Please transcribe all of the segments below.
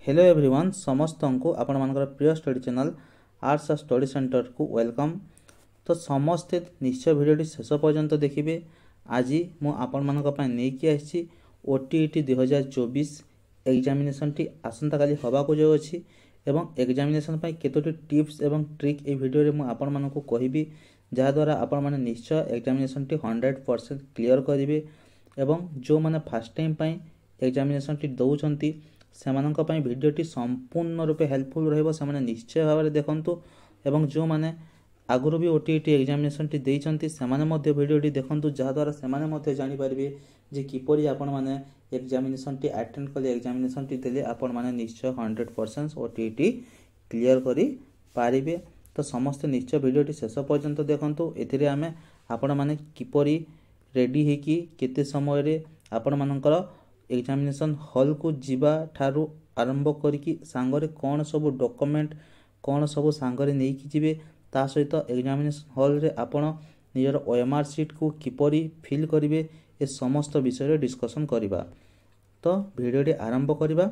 Hello everyone समस्त को आपण मानकर प्रिय study channel arts study centre को वेलकम। तो समस्ते निश्चय भिडियोटी शेष पर्यंत देखिए। आज मु आपण मानक पय नेकी आछि ओटीईटी 2024 एग्जामिनेशन टी आसंता काली हवा को जो अछि एवं एग्जामिनेशन पय केतोटी टिप्स एवं ट्रिक ए वीडियो रे मु आपण मानक कहिबी जहा द्वारा आपण माने निश्चय एग्जामिनेशन टी 100% क्लियर करिवे एवं जो माने फर्स्ट टाइम पय एग्जामिनेशन टी दउचंती सेमानंक पय वीडियोटी संपूर्ण रूपे हेल्पफुल रहइबो। सेमाने निश्चय भाव में देखंतु एवं जो माने आगुरु भी ओटीईटी एग्जामिनेशन टी देइचंती सेमाने मध्ये वीडियोटी देखंतु जहा द्वारा सेमाने मध्ये जानि पारिबे जे किपरि आपण माने एग्जामिनेशन टी अटेंड कले एग्जामिनेशन टी देले आपण माने निश्चय 100% ओटीईटी क्लियर करि पारिबे। तो समस्त निश्चय वीडियोटी शेष पर्यंत देखंतु। एथिरे आमे आपण माने किपरि रेडी हेकी केते समय रे आपण मानकर एग्जामिनेशन हॉल को जीवा ठारू आरंभ करिकी सांगरे कौन सब डॉक्यूमेंट कौन सब सांगरे नहीं कि जीवे ता सहित एग्जामिनेशन हॉल रे आपण निजर ओएमआर सीट को किपरि फिल करिवे ए समस्त विषय रे डिस्कशन करिबा। तो वीडियोटी आरंभ करिबा।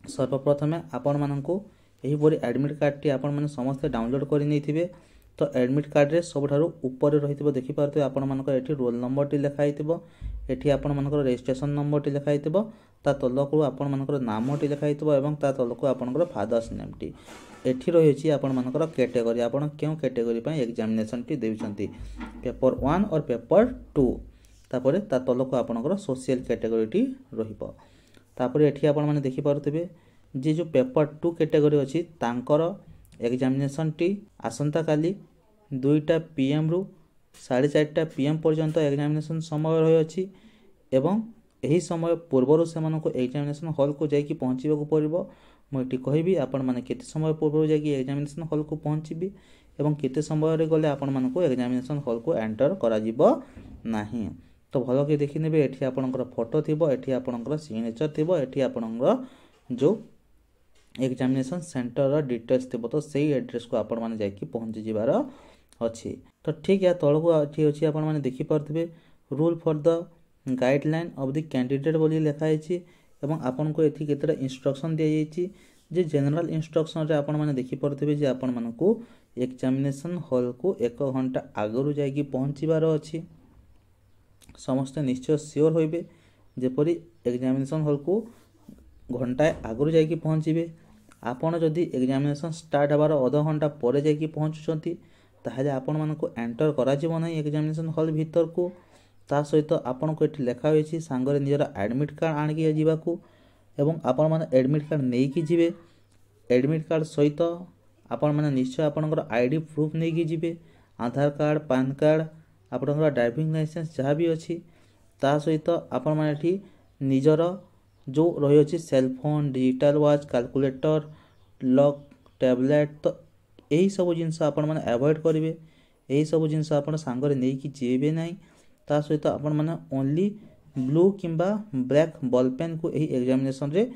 सर्वप्रथमे आपण माननको एही परि एडमिट कार्ड टी आपण माने समस्त डाउनलोड करि नैथिबे। तो एडमिट कार्ड रे सबठारु ऊपर रहितबो देखि पारते आपण मानकर एठी रोल नंबर टी लिखा हितबो, एठी आपण मानकर रजिस्ट्रेशन नंबर टी लिखा हितबो, ता तलको आपण मानकर नाम टी लिखा हितबो एवं ता तलको आपनकर फादर्स नेम टी एठी रहिछि आपण मानकर कैटेगरी आपण केउ कैटेगरी पय एग्जामिनेशन टी देउछंती पेपर 1 और पेपर 2 तापरे ता तलको आपनकर सोशल कैटेगरी टी रहिबो। तापरे एठी आपण माने देखि पारतबे जे जो पेपर 2 कैटेगरी अछि तांकर एग्जामिनेशन टी आसंता काली 2टा पीएम रु 4:30 पीएम पर्यंत एग्जामिनेशन समय रही अछि एवं एही समय पूर्वरु सेमानको एग्जामिनेशन हॉल को जाई कि पहुंचीबा को पड़िबो। मोइटी कहबी आपण माने केते समय पूर्वरु जाई कि एग्जामिनेशन हॉल को पहुंचीबी एवं केते समय रे गले आपण मानको एग्जामिनेशन हॉल को एंटर करा जिवो नाही। तो भलो के देखि नेबे एठी आपनकर फोटो थिबो, एठी आपनकर सिग्नेचर थिबो, एठी आपनकर जो एग्जामिनेशन सेंटर डिटेल्स थिबो। तो सेही एड्रेस को आपण माने जाई कि पहुंची जिबार अछि। तो ठीक है तळको अछि अछि आपण माने देखि परथिबे rule for the guideline of the candidate बोली लिखा हिची एवं आपण को एथि केतरा इंस्ट्रक्शन दिया जाईची जे जनरल इंस्ट्रक्शन रे आपण माने देखि परथिबे जे आपण मानकू एग्जामिनेशन हॉल को 1 घंटा आगरु जाई कि पहुंचीबार अछि। समस्त निश्चय श्योर होइबे जेपरि एग्जामिनेशन हॉल को घंटा आगरु जाई कि पहुंचीबे। आपण जदी एग्जामिनेशन स्टार्ट हबार आधा घंटा परे जाई कि पहुंचुचंती ताहले आपण मानको एंटर करा जिवो नै एग्जामिनेशन हॉल भीतर को। ता सहित आपण को एठी लेखा होईची सांगरे निजर एडमिट कार्ड आनि कि जिबा को एवं आपण माने एडमिट कार्ड नै कि जिवे। एडमिट कार्ड सहित आपण माने निश्चय आपणकर आईडी प्रूफ नै कि जिवे, आधार कार्ड पैन कार्ड आपणकर ड्राइविंग लाइसेंस जहा भी अछि ता सहित आपण माने एठी निजर जो रही अछि cell phone digital watch calculator lock tablet. तो एही सब जिंस आपण माने अवॉइड करिवे, एही सब जिंस आपण सांगरे नै कि जेबे नै। ता सहित आपण माने ओनली ब्लू किंबा ब्लैक बॉल पेन को एही एग्जामिनेशन रे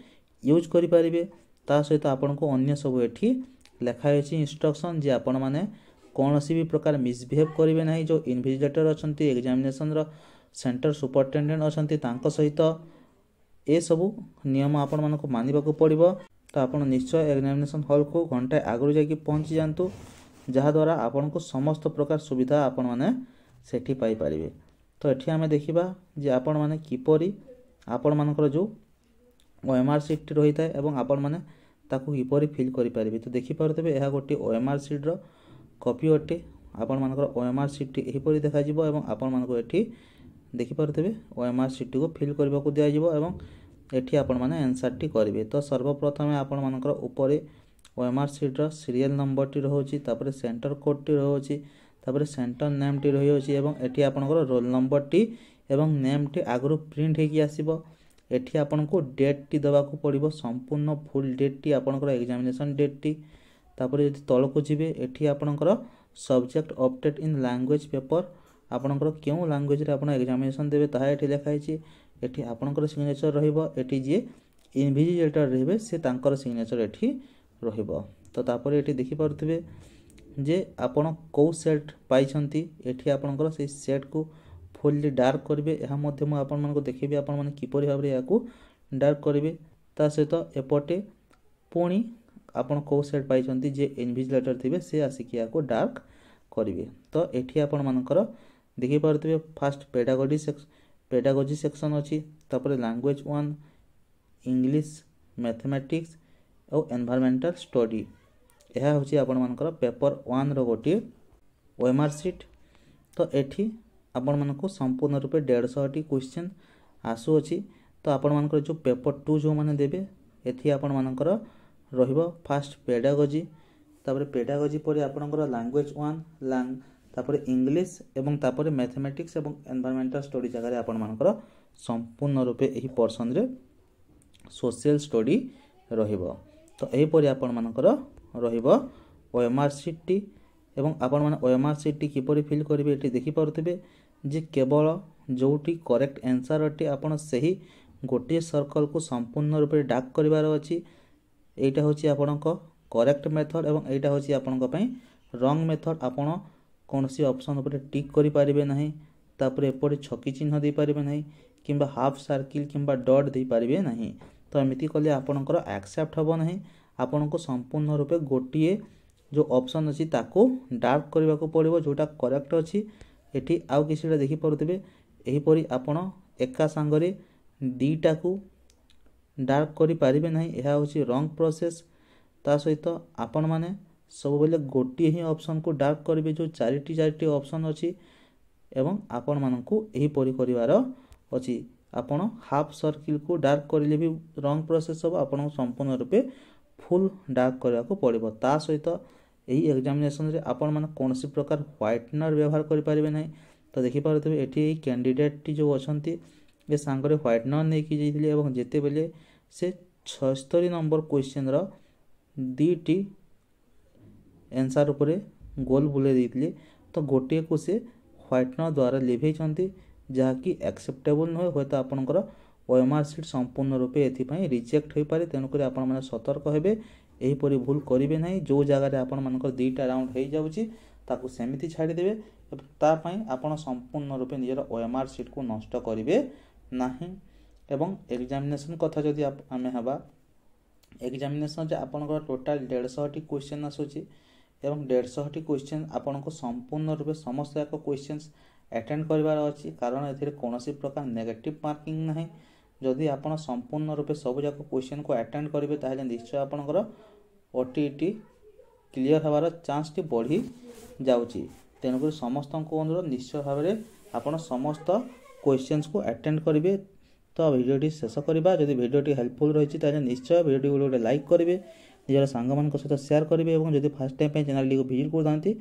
यूज करि पारिबे। ता सहित आपण को अन्य सब एठी लेखा अछि इंस्ट्रक्शन जे आपण माने कोनोसी भी प्रकार मिसबिहेव करिवे नै। जो इन्विजिलेटर अछंती एग्जामिनेशन रो सेंटर सुपरिटेंडेंट अछंती तांको सहित ए सब नियम आपण मानको मानिबा को पड़िबो। तो आपण निश्चय एग्जामिनेशन हॉल को घंटा आगरु जाई कि पहुंची जानतु जहा द्वारा आपण को समस्त प्रकार सुविधा आपण माने सेठी पाई परिबे। तो एठी हमें देखिबा जे आपण माने किपरि आपण मानकर जो ओएमआर सीट रहिता एवं आपण माने ताकू किपरि फिल करि परिबे। तो देखि परतबे एहा गोटे ओएमआर सीट रो कॉपी अटे। आपण मानकर ओएमआर सीट एही परि देखा जिवो एवं आपण मानको एठी देखि परतबे ओएमआर सीट को फिल करबा को दिया जिवो एवं एठी आपण माने आंसर टी करिवे। तो सर्वप्रथमे आपण मानकर ऊपरे ओएमआर सीट रो सीरियल नंबर टी रहउची, तापरे सेंटर कोड टी रहउची, तापरे सेंटर नेम टी रहउची एवं एठी आपनकर रोल नंबर टी एवं नेम टी आगरु प्रिंट हे कि आसीबो। एठी आपण को डेट टी दबा को पड़िबो, संपूर्ण फुल डेट टी आपनकर एग्जामिनेशन डेट टी। तापरे यदि तळ को जिवे एठी आपनकर subject update in language paper आपनकर केउ लैंग्वेज रे आपण एग्जामिनेशन देबे ताहा एठी लिखा हिची। एठी आपनकर सिग्नेचर रहिबो, एठी जे इन्विजिलेटर रहबे से तांकर सिग्नेचर एठी रहिबो। तो तापरे एठी देखि परथिबे जे आपण को सेट पाइछंती एठी आपनकर से सेट को फुल्ली डार्क करिवे। एहा मध्ये म आपण मानको देखिबे आपण माने किपरि भाबरे याकू डार्क करिवे। ता सहित एपटे पुणी आपण को सेट पाइछंती जे इनविजिलेटर थिबे से आसिक या को डार्क करिवे। तो एठी आपण मानकर देखि पारथिबे फास्ट पेडागोजी सेक्शन अछि, तापर लैंग्वेज 1 इंग्लिश मैथमेटिक्स और एनवायरमेंटल स्टडी। यह होची आपण मानकर पेपर 1 रो गोटी ओएमआर शीट। तो एठी आपण मानको संपूर्ण रूपे 150 टी क्वेश्चन आसु अछि। तो आपण मानकर जो पेपर 2 जो माने देबे एठी आपण मानकर रहिबो फास्ट पेडागोजी, तापर पेडागोजी परे आपनकर लैंग्वेज 1 तापर इंग्लिश एवं तापर मैथमेटिक्स एवं एनवायरमेंटल स्टडी जगह रे आपण मानकर संपूर्ण रूपे एही पर्सन रे सोशल स्टडी रहिबो। तो एही परे आपण मानकर रहिबो ओएमआर शीट टी एवं आपण माने ओएमआर शीट टी किपरि फिल करिवे एटी देखि पारुथिबे जे केवल जोटी करेक्ट आंसर अटे आपण सही गोटे सर्कल को संपूर्ण रूपे डार्क करिवार अछि। एटा होची आपणक करेक्ट मेथड एवं एटा होची आपणक पई रॉन्ग मेथड। आपण कोनसी ऑप्शन ऊपर टिक करि पारिबे नाही, तापर एपरि छकी चिन्ह दे पारिबे नाही किंबा हाफ सर्किल किंबा डॉट दे पारिबे नाही। तो एमिति कले आपणकर एक्सेप्ट हबो नाही। आपनको संपूर्ण रूपे गोटिए जो ऑप्शन अछि ताको डार्क करबा को पड़िबो जोटा करेक्ट अछि। एठी आउ किसिटा देखि परुथिबे एही परि आपण एका संगरे दीटा को डार्क करि पारिबे नाही, एहा होछि रॉन्ग प्रोसेस। ता सहित आपण माने सब बेले गोटिए ही ऑप्शन को डार्क करिवे जो चारिटी ऑप्शन अछि एवं आपण मानकू एही परि करिवार अछि। आपण हाफ सर्किल को डार्क करिले भी रॉन्ग प्रोसेस हो, आपण संपूर्ण रूपे फुल डार्क करबा को पड़िबो। ता सहित एही एग्जामिनेशन रे आपण माने कोनसी प्रकार व्हाइटनर व्यवहार करि पारिबे नाही। तो देखि पारथबे एठी एही कैंडिडेट टी जो अछंती ए सांगरे व्हाइटनर नै कि जइथिले एवं जेते बेले से 76 नंबर क्वेश्चन रो दीटी आंसर ऊपर गोल बुले देथिले तो गोटे को से व्हाइटनर द्वारा लिभे छंती जहा कि एक्सेप्टेबल न होय। तो आपनकर ओएमआर शीट संपूर्ण रूपे एथि पई रिजेक्ट होई पारे। तेनु करी आपण माने सतर्क हेबे, एही परि भूल करिवे नाही। जो जगह रे आपण मानकर दीटा राउंड हेई जाउची ताकू सेमिति छाडी देबे। ता पई आपण संपूर्ण रूपे निजर ओएमआर शीट को नष्ट करिवे नाही। एवं एग्जामिनेशन कथा जदि आमे हबा एग्जामिनेशन जे आपनकर टोटल 150 टी क्वेश्चन आसुची एवं 150 टी क्वेश्चन आपण को संपूर्ण रूपे समस्त एक क्वेश्चंस अटेंड करिवार अछि। कारण एथिरे कोनोसी प्रकार नेगेटिव मार्किंग नाही। जदि आपण संपूर्ण रूपे सब जाक क्वेश्चन को अटेंड करिवे ताहेले निश्चय आपनकर ओटीटी क्लियर हवार चांस टी बढ़ी जाउची। तेनु कर समस्त को अनुरोध निश्चय भाबरे आपण समस्त क्वेश्चंस को अटेंड करिवे। तो वीडियोटी शेष करबा। जदि वीडियोटी हेल्पफुल रहिछि ताहेले निश्चय वीडियो को लाइक करिवे, निजर सांग मान को सहित शेयर करिवे एवं जदि फर्स्ट टाइम पे चैनल टी को विजिट कर दांती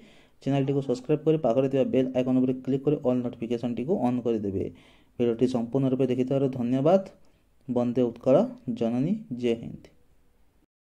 चैनल टी को सब्सक्राइब करि पाखरे थिबा बेल आइकन ऊपर क्लिक करि ऑल नोटिफिकेशन टी को ऑन कर देबे। वीडियोटी संपूर्ण रूपे देखिथार धन्यवाद। वंदे उत्कल जननी, जय हिंद।